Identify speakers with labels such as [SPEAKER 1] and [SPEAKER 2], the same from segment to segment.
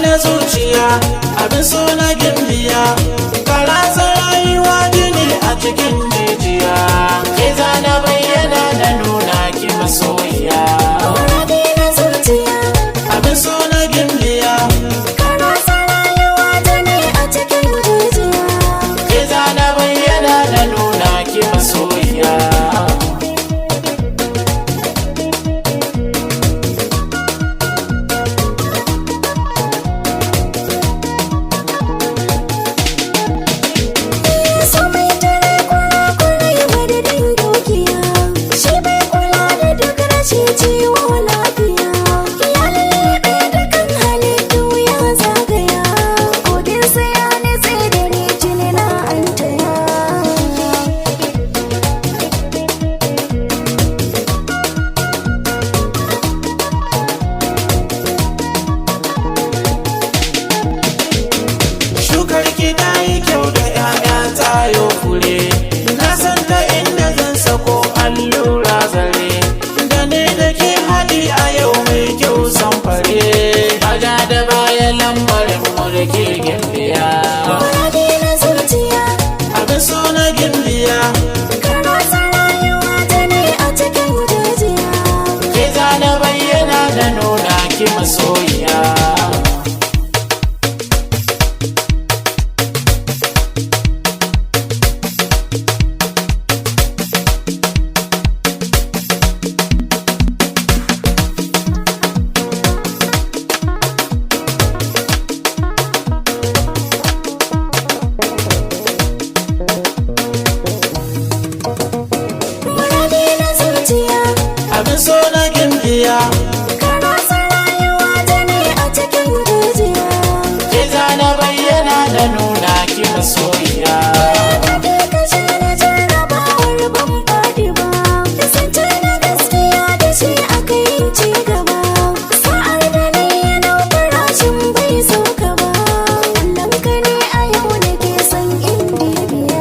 [SPEAKER 1] na zuciya, abin so na gimbiya, karasa rayuwa jini a cikin jijiya. Ke zana bayyana da nuna ki masoyiya.
[SPEAKER 2] Muradi na zuciya,
[SPEAKER 1] Abin so na gimbiya,
[SPEAKER 2] karasa rayuwa jini a cikin jijiya.
[SPEAKER 1] ke zana bayyana da nuna ki masoyiya.
[SPEAKER 2] So mai tare kurakurai madadin dukiya, shi bai kula da duk rashin ciwo lafiya. Ya lallaɓe dukkan halittu ya zagaya, koginsa ya nitse da ni jini na antaya.
[SPEAKER 1] Shukar ki ta yi kyau da 'ya'ya tayo fure, na san ta inda zan sako allura zare, da ne da ke haɗi a yau mai kyau samfare, a ja da baya lambarin mu da ke gimbiya.
[SPEAKER 2] Muradi na zuciya,
[SPEAKER 1] Abin so na gimbiya,
[SPEAKER 2] karasa rayuwa jini a cikin jijiya.
[SPEAKER 1] ke zana bayyana da nuna ki masoyiya.
[SPEAKER 2] Muradi na zuciya,
[SPEAKER 1] Abin so na gimbiya,
[SPEAKER 2] karasa rayuwa jini a cikin jijiya.
[SPEAKER 1] ke zana bayyana da nuna ki masoyiya.
[SPEAKER 2] Kaɗe kashe na jarrabawar ban faɗi ba, kasance na gaskiya da shi aka yin ci gaba. Sa'ar da ni yana farashin bai sauka ba, Allahnka ne a yau nake son in bibiya.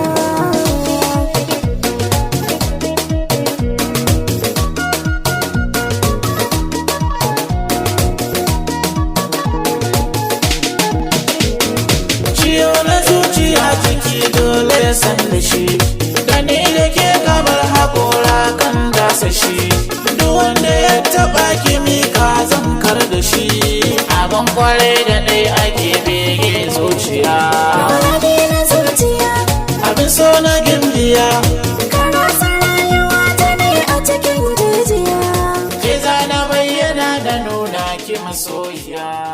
[SPEAKER 1] Ciwo na zuciya jiki dole ya san da shi, gani da ke kamar haƙora kan dasa shi, duk wanda ya taɓa kimika zan kar da shi, abin kwarai da ɗai ake bege zuciya.
[SPEAKER 2] Muradi na zuciya,
[SPEAKER 1] Abin so na gimbiya,
[SPEAKER 2] karasa rayuwa jini a cikin jijiya.
[SPEAKER 1] ke zana bayyana da nuna ki masoyiya.